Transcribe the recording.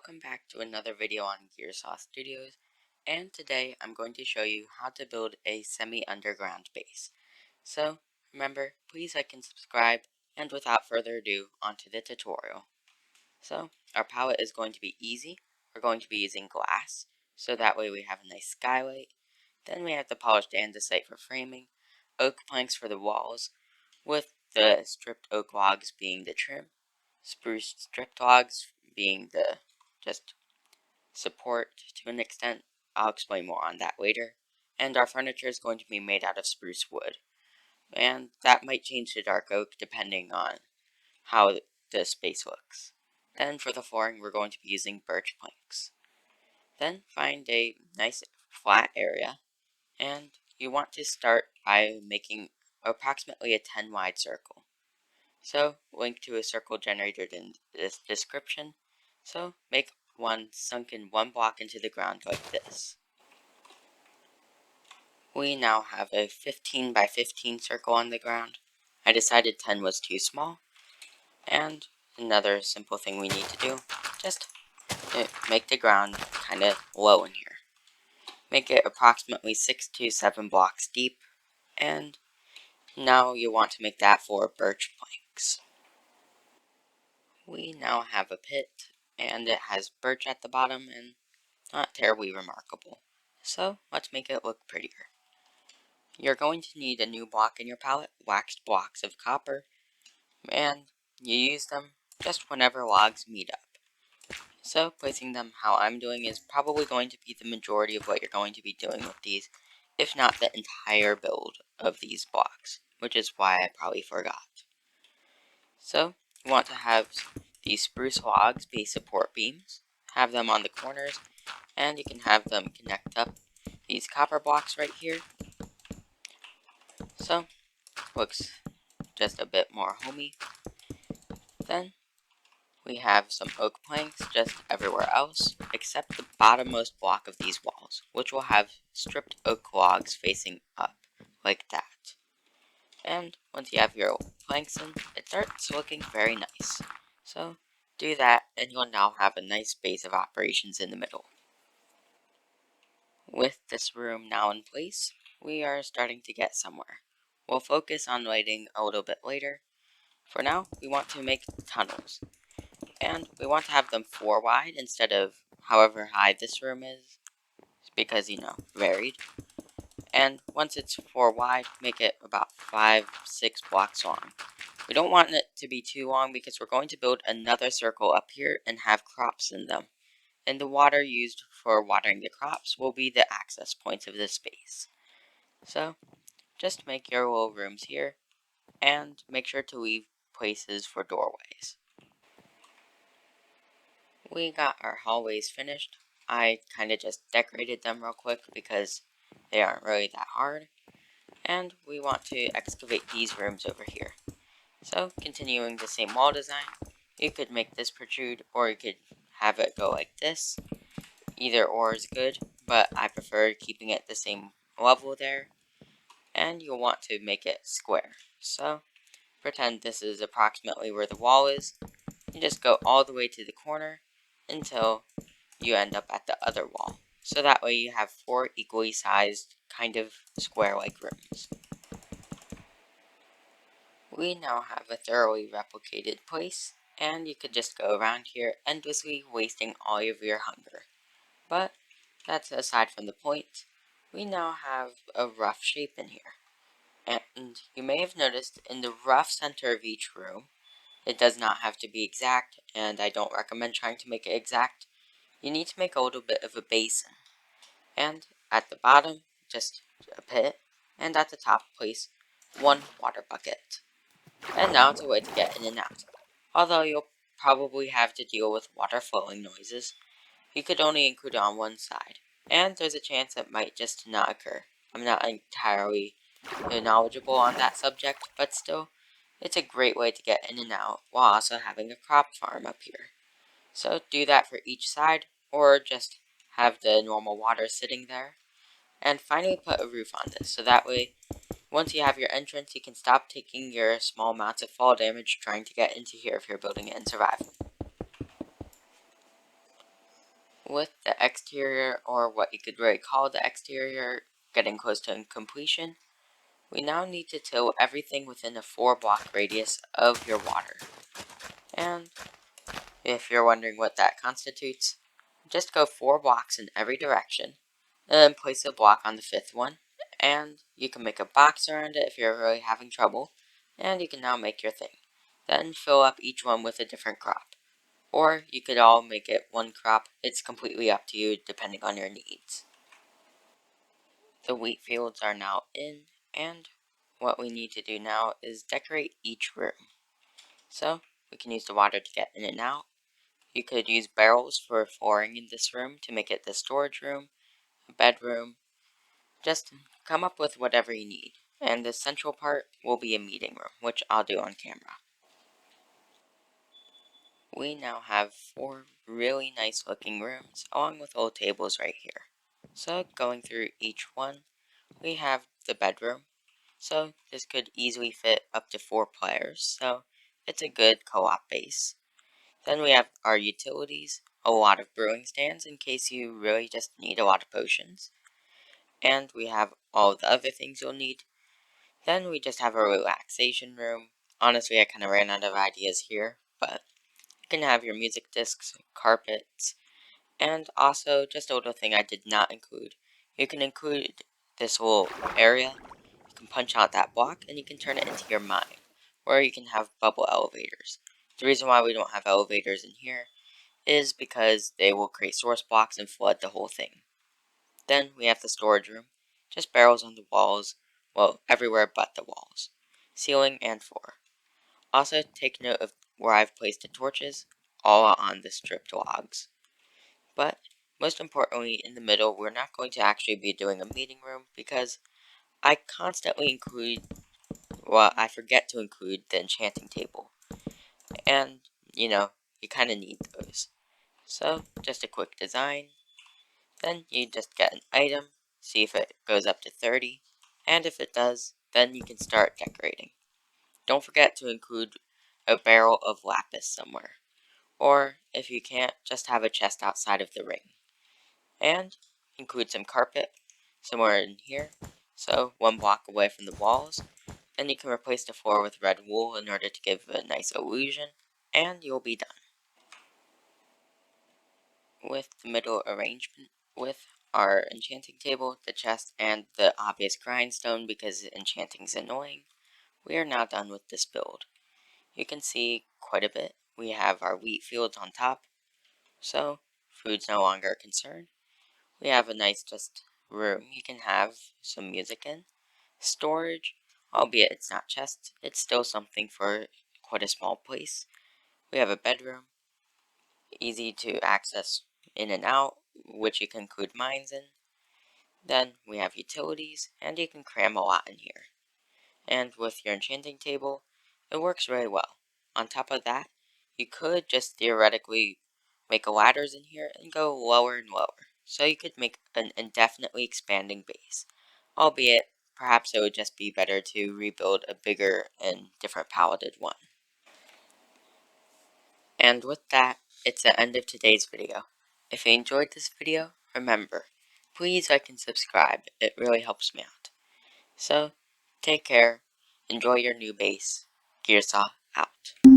welcome back to another video on Gearsaw Studios, and today I'm going to show you how to build a semi-underground base. So, remember, please like and subscribe, and without further ado, onto the tutorial. So, our palette is going to be easy. We're going to be using glass, so that way we have a nice skylight. Then we have the polished andesite for framing, oak planks for the walls, with the stripped oak logs being the trim, spruce stripped logs being the just support to an extent. I'll explain more on that later. And our furniture is going to be made out of spruce wood. And that might change to dark oak depending on how the space looks. Then for the flooring, we're going to be using birch planks. Then find a nice flat area, and you want to start by making approximately a 10 wide circle. So, link to a circle generated in this description. So, make one sunken one block into the ground like this. We now have a 15 by 15 circle on the ground. I decided 10 was too small. And another simple thing we need to do, just make the ground kind of low in here. Make it approximately 6 to 7 blocks deep. And now you want to make that for birch planks. We now have a pit, and it has birch at the bottom, and not terribly remarkable. So, let's make it look prettier. You're going to need a new block in your palette, waxed blocks of copper, and you use them just whenever logs meet up. So, placing them how I'm doing is probably going to be the majority of what you're going to be doing with these, if not the entire build of these blocks, which is why I probably forgot. So, you want to have these spruce logs be support beams, have them on the corners, and you can have them connect up these copper blocks right here. So, looks just a bit more homey. Then, we have some oak planks just everywhere else, except the bottommost block of these walls, which will have stripped oak logs facing up, like that. And once you have your planks in, it starts looking very nice. So, do that, and you'll now have a nice base of operations in the middle. With this room now in place, we are starting to get somewhere. We'll focus on lighting a little bit later. For now, we want to make tunnels. And we want to have them 4 wide instead of however high this room is, because, varied. And once it's 4 wide, make it about 5-6 blocks long. We don't want it to be too long because we're going to build another circle up here and have crops in them. And the water used for watering the crops will be the access points of this space. So, just make your little rooms here, and make sure to leave places for doorways. We got our hallways finished. I kind of just decorated them real quick because they aren't really that hard. And we want to excavate these rooms over here. So, continuing the same wall design, you could make this protrude, or you could have it go like this. Either or is good, but I prefer keeping it the same level there. And you'll want to make it square. So, pretend this is approximately where the wall is. You just go all the way to the corner until you end up at the other wall. So that way you have 4 equally sized, kind of square-like rooms. We now have a thoroughly replicated place, and you could just go around here endlessly wasting all of your hunger. But that's aside from the point. We now have a rough shape in here. And you may have noticed in the rough center of each room, it does not have to be exact, and I don't recommend trying to make it exact. You need to make a little bit of a basin. And at the bottom, just a pit, and at the top, place 1 water bucket. And now it's a way to get in and out. Although you'll probably have to deal with water flowing noises, you could only include it on one side, and there's a chance it might just not occur. I'm not entirely knowledgeable on that subject, but still, it's a great way to get in and out while also having a crop farm up here. So do that for each side, or just have the normal water sitting there. And finally put a roof on this, so that way, once you have your entrance, you can stop taking your small amounts of fall damage trying to get into here if you're building it in survival. With the exterior, or what you could really call the exterior, getting close to completion, we now need to till everything within a 4-block radius of your water. And if you're wondering what that constitutes, just go 4 blocks in every direction, and then place a block on the 5th one, and you can make a box around it if you're really having trouble, and you can now make your thing. Then fill up each one with a different crop. Or you could all make it one crop. It's completely up to you depending on your needs. The wheat fields are now in, and what we need to do now is decorate each room. So we can use the water to get in and out. You could use barrels for flooring in this room to make it the storage room, a bedroom. Just come up with whatever you need. And the central part will be a meeting room, which I'll do on camera. We now have 4 really nice looking rooms, along with old tables right here. So going through each one, we have the bedroom. So this could easily fit up to 4 players, so it's a good co-op base. Then we have our utilities, a lot of brewing stands in case you really just need a lot of potions. And we have all the other things you'll need. Then we just have a relaxation room. Honestly, I kind of ran out of ideas here, but you can have your music discs, carpets, and also just a little thing I did not include. You can include this little area. You can punch out that block and you can turn it into your mine, or you can have bubble elevators. The reason why we don't have elevators in here is because they will create source blocks and flood the whole thing. Then we have the storage room, just barrels on the walls, well, everywhere but the walls, ceiling and floor. Also, take note of where I've placed the torches, all on the stripped logs. But most importantly, in the middle, we're not going to actually be doing a meeting room because I constantly include, well, I forget to include the enchanting table. And, you kind of need those. So, just a quick design. Then you just get an item, see if it goes up to 30, and if it does, then you can start decorating. Don't forget to include a barrel of lapis somewhere. Or, if you can't, just have a chest outside of the ring. And include some carpet somewhere in here, so 1 block away from the walls. Then you can replace the floor with red wool in order to give a nice illusion, and you'll be done. With the middle arrangement, with our enchanting table, the chest, and the obvious grindstone because enchanting is annoying, we are now done with this build. You can see quite a bit. We have our wheat fields on top, so food's no longer a concern. We have a nice just room you can have some music in. Storage, albeit it's not chests, it's still something for quite a small place. We have a bedroom, easy to access in and out, which you can include mines in. Then we have utilities, and you can cram a lot in here. And with your enchanting table, it works really well. On top of that, you could just theoretically make a ladders in here and go lower and lower. So you could make an indefinitely expanding base. Albeit, perhaps it would just be better to rebuild a bigger and different paleted one. And with that, it's the end of today's video. If you enjoyed this video, remember, please like and subscribe. It really helps me out. So, take care, enjoy your new base. Gearsaw out.